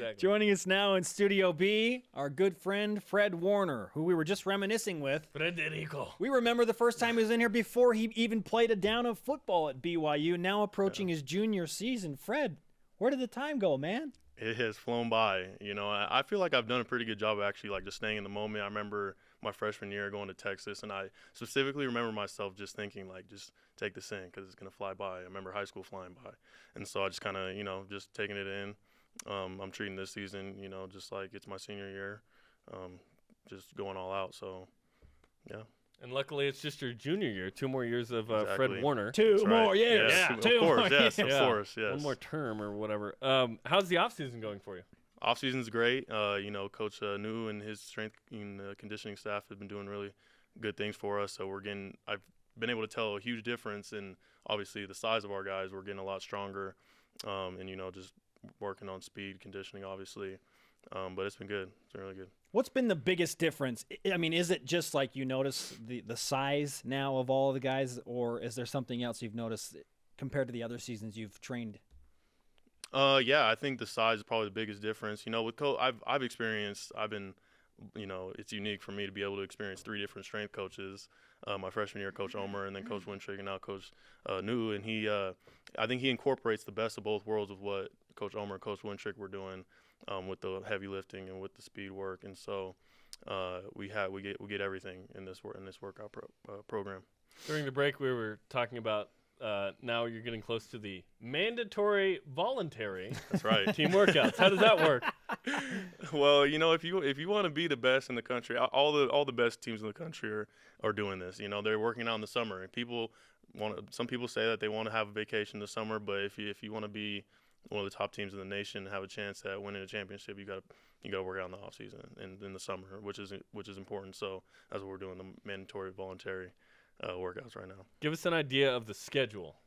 Exactly. Joining us now in Studio B, our good friend Fred Warner, who we were just reminiscing with. Frederico. We remember the first time he was in here before he even played a down of football at BYU, now approaching his junior season. Fred, where did the time go, man? It has flown by. You know, I feel like I've done a pretty good job of actually like just staying in the moment. I remember my freshman year going to Texas, and I specifically remember myself just thinking like, just take this in because it's going to fly by. I remember high school flying by. And so I just kind of, you know, just taking it in. I'm treating this season, you know, just like it's my senior year, just going all out. So, yeah. And luckily, it's just your junior year. 2 more years of Exactly. Fred Warner. Two more years. Yes, Yeah, of 2 course, more yes, years. of course, yes. One more term or whatever. How's the offseason going for you? Off-season's great. You know, Coach New and his strength and conditioning staff have been doing really good things for us. So I've been able to tell a huge difference in obviously the size of our guys. We're getting a lot stronger, and you know, just working on speed, conditioning, obviously. But it's been good. It's been really good. What's been the biggest difference? I mean, is it just like you notice the size now of all the guys, or is there something else you've noticed compared to the other seasons you've trained? Yeah, I think the size is probably the biggest difference. You know, with I've been, you know, it's unique for me to be able to experience 3 different strength coaches. My freshman year, Coach Omer, and then Coach Wintrick, and now Coach New. And I think he incorporates the best of both worlds of what Coach Omer and Coach Wintrick were doing with the heavy lifting and with the speed work. And so we get everything in this workout program. During the break, we were talking about now you're getting close to the mandatory voluntary That's right. team workouts. How does that work? Well, you know, if you want to be the best in the country, all the best teams in the country are doing this. You know, they're working out in the summer, and some people say that they want to have a vacation this summer, but if you want to be one of the top teams in the nation and have a chance at winning a championship, you got to work out in the off season and in the summer, which is important. So that's what we're doing, the mandatory voluntary workouts right now. Give us an idea of the schedule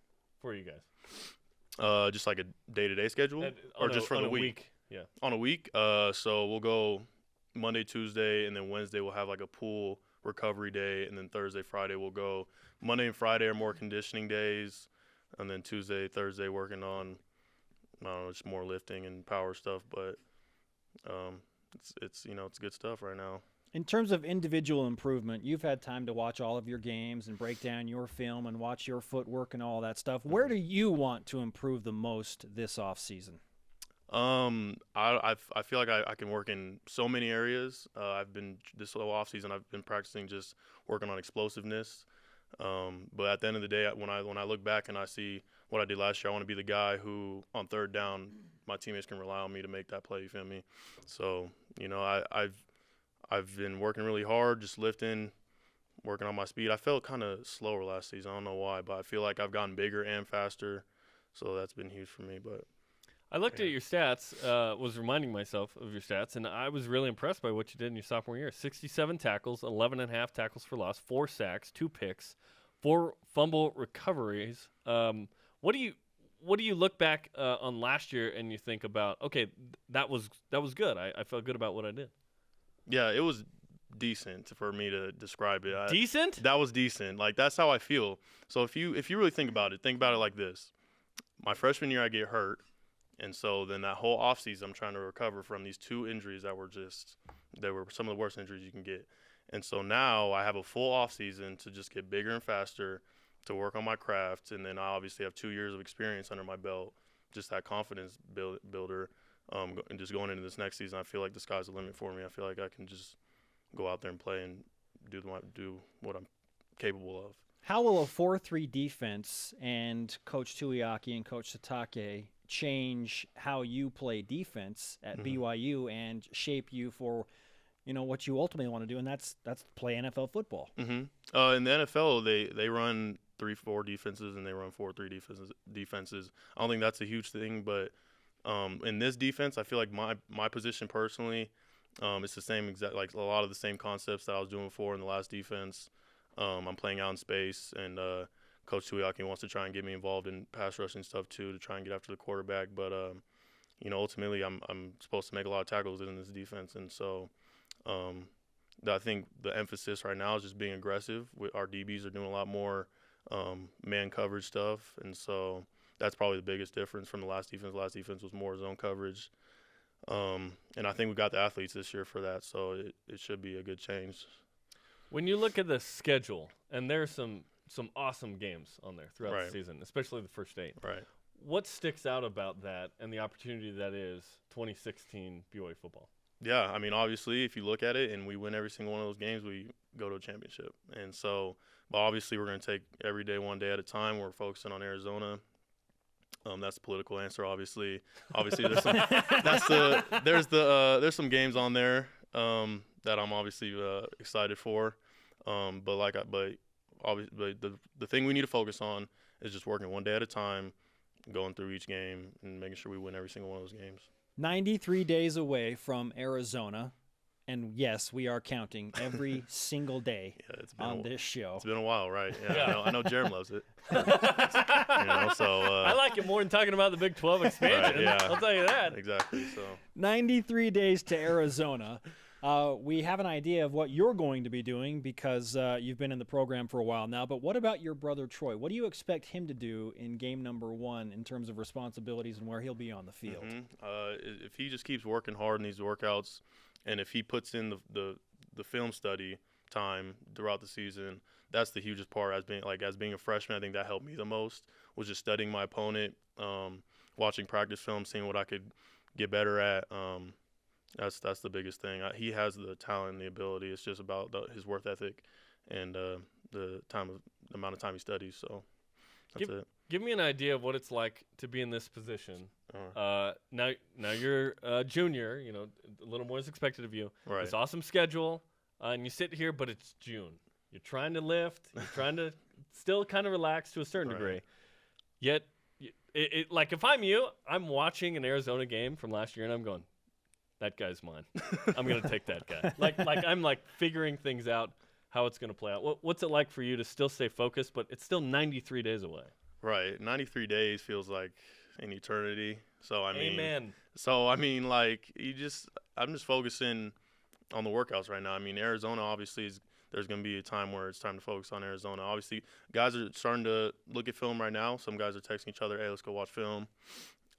for you guys. Just like a day-to-day schedule, or just for the week? Yeah. On a week, so we'll go Monday, Tuesday, and then Wednesday we'll have like a pool recovery day, and then Thursday, Friday we'll go. Monday and Friday are more conditioning days, and then Tuesday, Thursday working on, I don't know, just more lifting and power stuff. But it's you know, it's good stuff right now. In terms of individual improvement, you've had time to watch all of your games and break down your film and watch your footwork and all that stuff. Where do you want to improve the most this offseason? I feel like I can work in so many areas. This whole offseason I've been practicing just working on explosiveness. But at the end of the day, when I look back and I see what I did last year, I want to be the guy who on third down my teammates can rely on me to make that play. You feel me? So you know, I've been working really hard, just lifting, working on my speed. I felt kind of slower last season. I don't know why, but I feel like I've gotten bigger and faster. So that's been huge for me. But I looked at your stats, was reminding myself of your stats, and I was really impressed by what you did in your sophomore year. 67 tackles, 11.5 tackles for loss, 4 sacks, 2 picks, 4 fumble recoveries. What do you look back on last year and you think about, okay, that was good. I felt good about what I did. Yeah, it was decent for me to describe it. Decent? That was decent. Like, that's how I feel. So if you really think about it like this. My freshman year I get hurt, and so then that whole offseason I'm trying to recover from these 2 injuries that were some of the worst injuries you can get. And so now I have a full offseason to just get bigger and faster, to work on my craft, and then I obviously have 2 years of experience under my belt, just that confidence builder. And just going into this next season, I feel like the sky's the limit for me. I feel like I can just go out there and play and do what I'm capable of. How will a 4-3 defense and Coach Tuiaki and Coach Satake change how you play defense at BYU and shape you for, you know, what you ultimately want to do, and that's play NFL football? In the NFL, they run 3-4 defenses and they run 4-3 defenses. I don't think that's a huge thing, but in this defense, I feel like my position personally, it's the same exact, like a lot of the same concepts that I was doing before in the last defense. I'm playing out in space, and Coach Tuiaki wants to try and get me involved in pass rushing stuff too, to try and get after the quarterback. But you know, ultimately, I'm supposed to make a lot of tackles in this defense, and so I think the emphasis right now is just being aggressive. Our DBs are doing a lot more man coverage stuff, and so that's probably the biggest difference from the last defense. The last defense was more zone coverage. And I think we got the athletes this year for that, so it should be a good change. When you look at the schedule, and there's some awesome games on there throughout Right. the season, especially the first 8. Right. What sticks out about that and the opportunity that is 2016 BYU football? Yeah, I mean, obviously, if you look at it and we win every single one of those games, we go to a championship. And so, but obviously, we're going to take every day, one day at a time. We're focusing on Arizona. That's the political answer, obviously. Obviously, there's some there's some games on there that I'm obviously excited for. But obviously, the thing we need to focus on is just working one day at a time, going through each game, and making sure we win every single one of those games. 93 days away from Arizona, and yes, we are counting every single day on this show. It's been a while, right? Yeah, Yeah. I know Jerem loves it. I like it more than talking about the Big 12 expansion. Right, yeah. I'll tell you that. Exactly. So 93 days to Arizona. We have an idea of what you're going to be doing because you've been in the program for a while now. But what about your brother Troy? What do you expect him to do in game number 1 in terms of responsibilities and where he'll be on the field? if he just keeps working hard in these workouts, and if he puts in the film study time throughout the season, that's the hugest part. As being a freshman, I think that helped me the most, was just studying my opponent, watching practice film, seeing what I could get better at. That's the biggest thing. He has the talent and the ability. It's just about his work ethic and the amount of time he studies. So that's it. Give me an idea of what it's like to be in this position. Now you're a junior. You know, a little more is expected of you. Right. This awesome schedule, and you sit here, but it's June. You're trying to lift. You're trying to still kind of relax to a certain degree. Yet, like if I'm you, I'm watching an Arizona game from last year, and I'm going, that guy's mine. I'm going to take that guy. Like I'm figuring things out, how it's going to play out. What's it like for you to still stay focused, but it's still 93 days away? Right. 93 days feels like an eternity. So I mean, Amen. I'm just focusing on the workouts right now. I mean, Arizona obviously there's going to be a time where it's time to focus on Arizona. Obviously, guys are starting to look at film right now. Some guys are texting each other, "Hey, let's go watch film."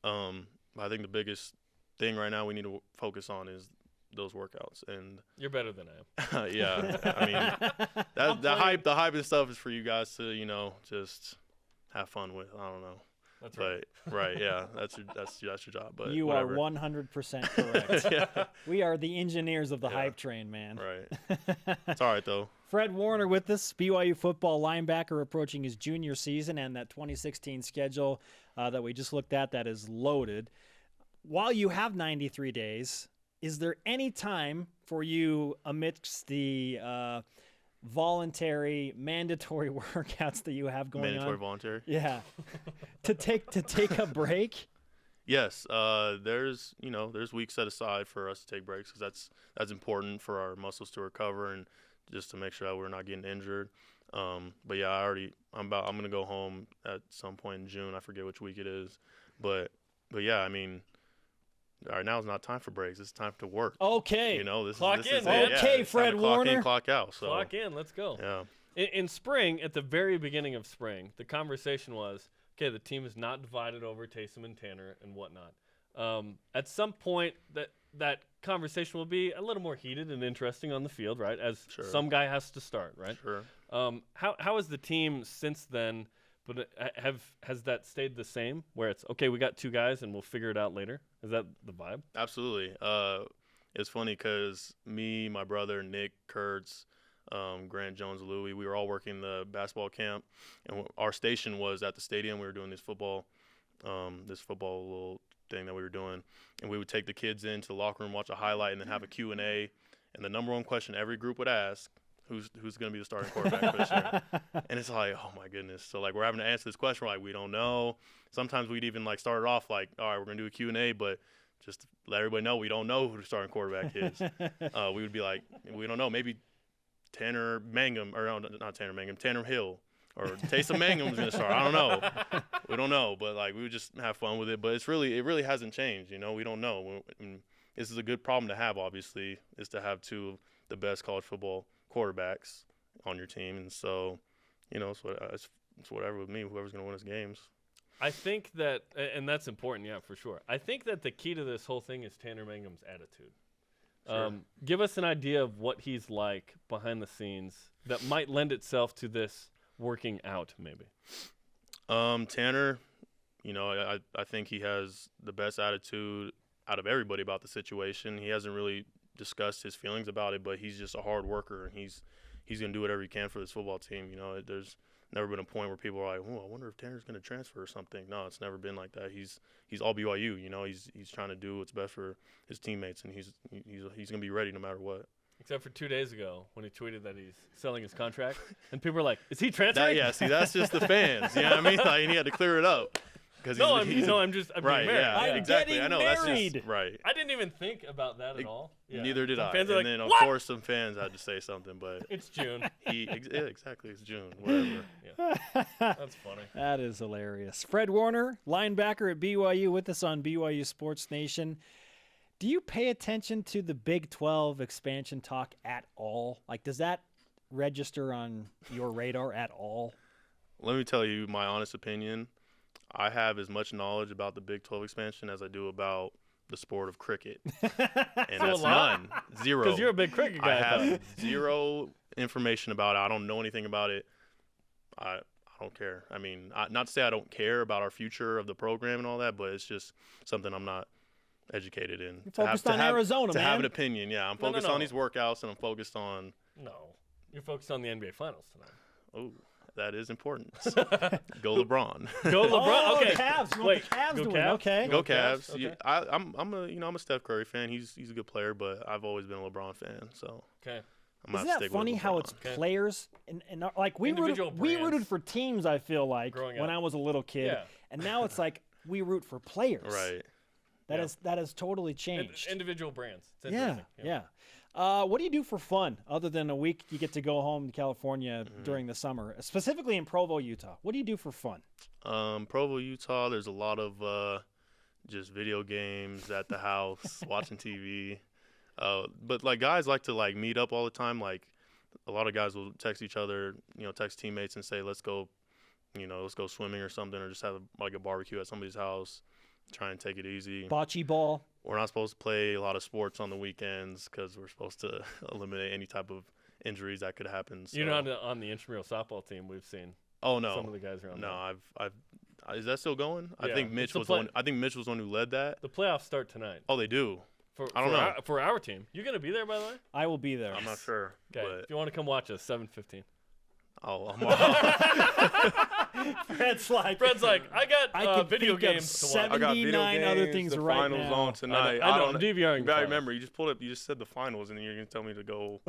I think the biggest thing right now we need to focus on is those workouts. And You're better than I am. yeah, I mean, the hype and stuff is for you guys to just have fun with. I don't know. That's right. But right, yeah, that's your job. But You whatever. are 100% correct. Yeah. We are the engineers of the hype train, man. Right. It's all right though. Fred Warner with us, BYU football linebacker approaching his junior season, and that 2016 schedule that we just looked at that is loaded. While you have 93 days, is there any time for you amidst the voluntary, mandatory workouts that you have going on? Mandatory voluntary. Yeah. to take a break? Yes. There's weeks set aside for us to take breaks because that's important for our muscles to recover and just to make sure that we're not getting injured. But yeah, I'm gonna go home at some point in June. I forget which week it is, but yeah, I mean, right now is not time for breaks. It's time to work. Okay. This Clock is in, it. man. Yeah, Okay, it's Fred time to clock Warner. in, clock out. So Clock in. Let's go. yeah. In spring, at the very beginning of spring, the conversation was, okay, the team is not divided over Taysom and Tanner and whatnot. At some point, that conversation will be a little more heated and interesting on the field, right? As some guy has to start, right? Sure. How has the team since then? But has that stayed the same? Where it's okay, we got 2 guys and we'll figure it out later. Is that the vibe? Absolutely. It's funny because me, my brother, Nick, Kurtz, Grant Jones, Louie, we were all working the basketball camp, and our station was at the stadium. We were doing this football little thing that we were doing, and we would take the kids into the locker room, watch a highlight, and then have a Q&A. And the number one question every group would ask, who's going to be the starting quarterback for this year? And it's like, oh my goodness. So we're having to answer this question. We're like, we don't know. Sometimes we'd even start it off all right, we're going to do a Q&A, but just to let everybody know we don't know who the starting quarterback is. We would be like, we don't know. Maybe Tanner Mangum, or no, not Tanner Mangum, Tanner Hill, or Taysom Mangum's going to start. I don't know. We don't know, but we would just have fun with it. But it really hasn't changed. We don't know. This is a good problem to have, obviously, is to have 2 of the best college football quarterbacks on your team. And so, it's whatever with me, whoever's going to win us games. I think that, and that's important, yeah, for sure. I think that the key to this whole thing is Tanner Mangum's attitude. Sure. Give us an idea of what he's like behind the scenes that might lend itself to this working out, maybe. Tanner, I think he has the best attitude out of everybody about the situation. He hasn't really discussed his feelings about it, but he's just a hard worker, and he's going to do whatever he can for this football team. There's never been a point where people are like, "Oh, I wonder if Tanner's going to transfer or something." No, it's never been like that. He's all BYU. He's trying to do what's best for his teammates, and he's going to be ready no matter what. Except for 2 days ago when he tweeted that he's selling his contract, and people were like, "Is he transferring?" See, that's just the fans. You know what I mean? Like, and he had to clear it up. I'm right, being married. Yeah, I'm exactly. I know married. That's just right. I didn't even think about that at all. Yeah. Neither did I. Fans are And like, then, of "What?" course, some fans had to say something, but It's June. exactly. It's June. Whatever. Yeah. That's funny. That is hilarious. Fred Warner, linebacker at BYU, with us on BYU Sports Nation. Do you pay attention to the Big 12 expansion talk at all? Like, does that register on your radar at all? Let me tell you my honest opinion. I have as much knowledge about the Big 12 expansion as I do about the sport of cricket. And that's none. Zero. Because you're a big cricket guy. I have zero information about it. I don't know anything about it. I don't care. I mean, not to say I don't care about our future of the program and all that, but it's just something I'm not educated in. You're focused on Arizona, to man. have an opinion, yeah. I'm focused No. on these workouts, and I'm focused on – No. You're focused on the NBA Finals tonight. oh, that is important. Go LeBron. Go LeBron. Oh, Okay. Cavs. You want Wait, the Cavs go to win. Cavs? Okay. Go Cavs, Cavs. okay. Yeah, I'm a Steph Curry fan. He's a good player, but I've always been a LeBron fan. So Okay. I'm Isn't not that stick funny with how LeBron. it's Okay. players and like we Individual brands. rooted for teams, I feel like, Growing when up. I was a little kid. Yeah. And now it's like we root for players. Right. That has totally changed. Individual brands. It's Yeah, interesting. yeah. What do you do for fun other than a week you get to go home to California during the summer, specifically in Provo, Utah? What do you do for fun? Provo, Utah. There's a lot of just video games at the house, watching TV. But like guys like to like meet up all the time. Like a lot of guys will text each other, text teammates and say, let's go swimming or something, or just have like a barbecue at somebody's house. Try and take it easy. Bocce ball. We're not supposed to play a lot of sports on the weekends because we're supposed to eliminate any type of injuries that could happen. So. You're not on the intramural softball team. We've seen. Oh no, some of the guys around. No, I've. Is that still going? Yeah, I think Mitch was one. I think Mitch was one who led that. The playoffs start tonight. Oh, they do. I don't for know. For our team, you gonna be there, by the way? I will be there. I'm not sure. Okay. But If you want to come watch us, 7:15. I'm Fred's like, I got could video think of games to watch. I got video 79 other games, things the right finals now. on tonight. I know, don't I'm DVRing the I finals. remember you just pulled up. You just said the finals, and then you're gonna tell me to go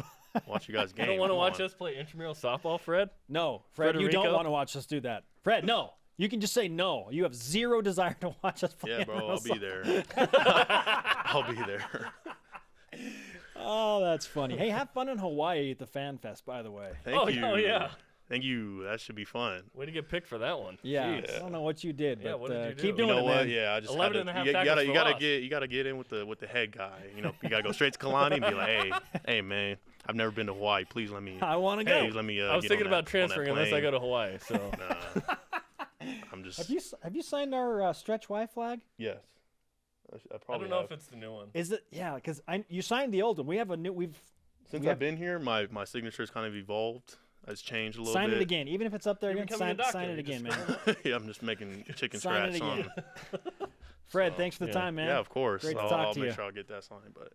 watch you guys' game. You don't want to Come watch on. us play intramural softball, Fred? No, Fred, you don't Frederico? want to watch us do that. Fred, no. You can just say no. You have zero desire to watch us play. Yeah, bro, I'll be there. I'll be there. Oh, that's funny. Hey, have fun in Hawaii at the Fan Fest, by the way. Thank you. Oh, yeah. Thank you. That should be fun. Way to get picked for that one. Yeah, Jeez. I don't know what you did, Yeah, but what did you do? keep You doing You know it, what? man. Yeah, I just 11 had and a to, half you tackles gotta for loss. you gotta get in with the head guy. You gotta go straight to Kalani and be like, hey man, I've never been to Hawaii. Please let me. I want to go. Please let me. I was get thinking on that- about transferring on that unless I plane. go to Hawaii. So Nah, I'm just. Have you signed our stretch Y flag? Yes. I I probably don't know have. if it's the new one. Is it? Yeah, because you signed the old one. We have a new. Since we I've have- been here, my signature's kind of evolved. It's changed a little Sign bit. it again, even if it's up there You're again. becoming a doctor. Sign it You again, just- man. Yeah, I'm just making chicken Sign it scratch on. again. Fred, So, thanks for the yeah. time, man. Yeah, of course. Great to I'll talk to make you. sure I'll get that signed. But